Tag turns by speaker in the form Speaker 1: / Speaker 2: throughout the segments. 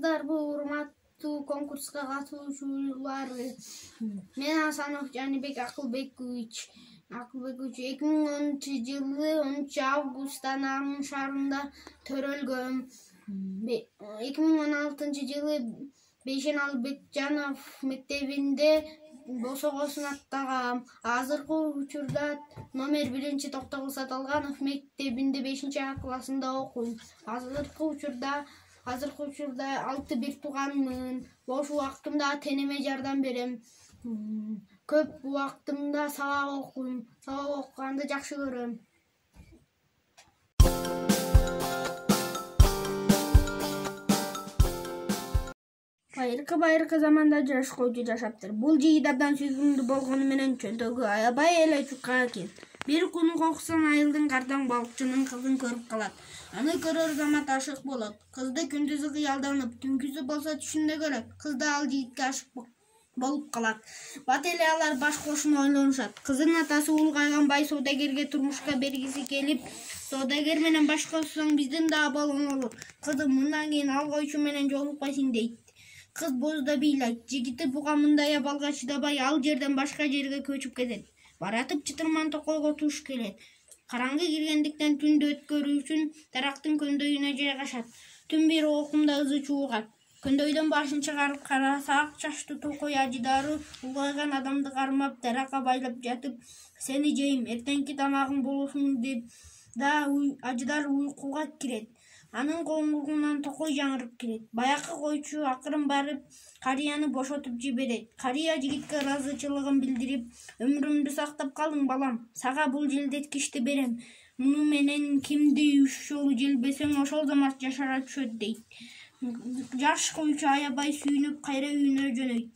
Speaker 1: Армысыздарбы, урматтуу конкурска катышуучулар? Мен Асанов Жанибек Акылбекович 2010-жылы 10 августтан Аңын шаарында төрөлгөм. 2016-жылы Бейшеналы Бекжанов мектебинде босогосун аттагам. Азыркы учурда номер 1 Токтогул Саталганов мектебинде 5 классында окуйм. Азыркы учурда 6 бир тууганмын. Бош убактымда ата-энеме жардам берем. Көп убактымда сабак окуйм. Сабак окуганды жакшы көрөм. Байыркы заманда жаш койчу жашаптыр. Бул жигит абдан сүйкүмдүү болгону менен чөнтөгү аябай эле чукка экен. Бир күнү кокусан айылдын кардан балыкчынын кызын көрүп калат. Аны көрөр замат ашык болот. Кызды күндүзү кыялданып, түнкүсү болсо түшүндө көрөт. Кыз да ал жигитке ашык болуп калат. Бат эле алар баш кошуна ойлонушат. Кыздын атасы улгайган бай соодагерге турмушка бергиси келип, соодагер менен баш кошсоң биздин да абал оңолот. Кызым, мындан кийин ал койчу менен жолукпайсың дейт. Кыз боозда бийлайт. Жигити буга мындай абалга чыдабай ал жерден башка жерге көчүп кетет. Баратып чытырман токойго туш келет. Караңгы киргендиктен түндү өткөрүү үчүн тарактын көндөйүнө жайгашат. Түн бир окумда ызы чуугат. Көндөйдөн башын чыгарып караса, ак чачтуу токой ажыдары улгайган адамды кармап таракка байлап жатып, сени жейм, эртеңки тамагың болосуң деп да ажыдар уйкуга кирет. Анын коңгурунан токой жаңырып келет. Баякы койчу акырын барып карыяны бошотуп жиберет. Карыя жигитке ыраазычылыгын билдирип, өмүрүмдү сактап калдың балам, сага бул желдеткичти берем. Муну менен кимди 3 жолу желбесең ошол замат жашара түшөт дейт. Жаш койчу аябай сүйүнүп кайра үйүнө жөнөйт.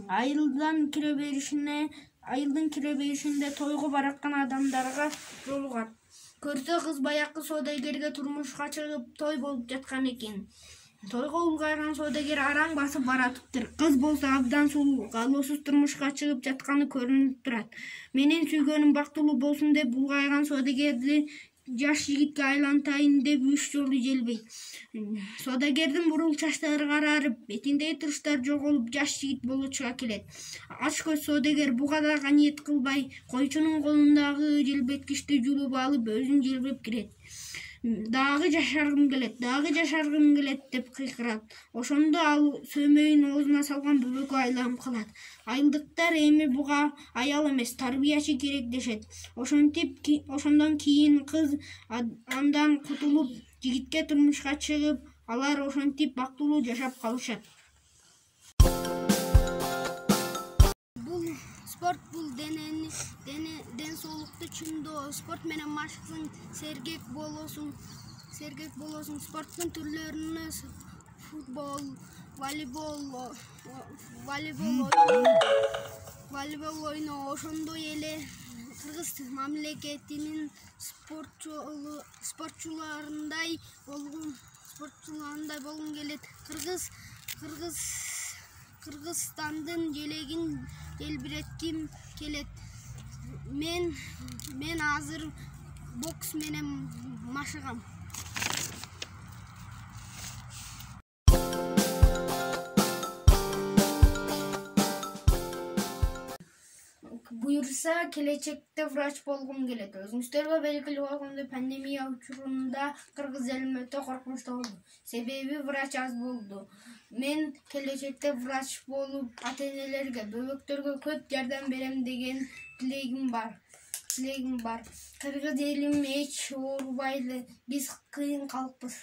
Speaker 1: Айылдын кире беришинде тойго бараткан адамдарга жолугат. Көрсө кыз баякы соодагерге турмушка чыгып той болуп жаткан экен. Тойго улгайган соодагер араң басып баратыптыр. Кыз болсо абдан сулуу, каалоосуз турмушка чыгып жатканы көрүнүп турат. Менин сүйгөнүм бактылуу болсун деп улгайган соодагерди жаш жигитке айлантайын деп 3 жолу желбейт. Соодагердин бурул чачтары карарып, бетиндеги тырыштар жоголуп, жаш жигит боло чыга келет. Ач көз соодагер буга да каниет кылбай, койчунун колундагы желбеткичти жулуп алып, өзүн желбеп кирет. Дагы жашаргым келет деп кыйкырат. Ошондо ал сөмөйүн оозуна салган бөбөгө айланып калат. Айылдыктар эми буга аял эмес, тарбиячы керек дешет. Ошондон кийин кыз андан кутулуп, жигитке турмушка чыгып, алар ошентип бактылуу жашап калышат. Спорт бул ден соолукту чыңдоо. Спорт менен машыксаң сергек болосуң. Спорттун түрлөрүнө футбол, волейбол ойноо, ошондой эле Кыргыз мамлекетинин спортчуларындай болгум келет. Кыргызстандын желегин желбиретким келет. Мен азыр бокс менен машыгам. Буюрса, келечекте врач болгум келет. Өзүңүздөргө белгилүү болгондой, пандемия учурунда кыргыз элим өтө коркунучтуу болду. Себеби врач аз болду. Мен келечекте врач болуп, ата-энелерге, бөбөктөргө көп жардам берем деген тилегим бар. Кыргыз элим эч оорубайлы. Биз кыйын калкпыз.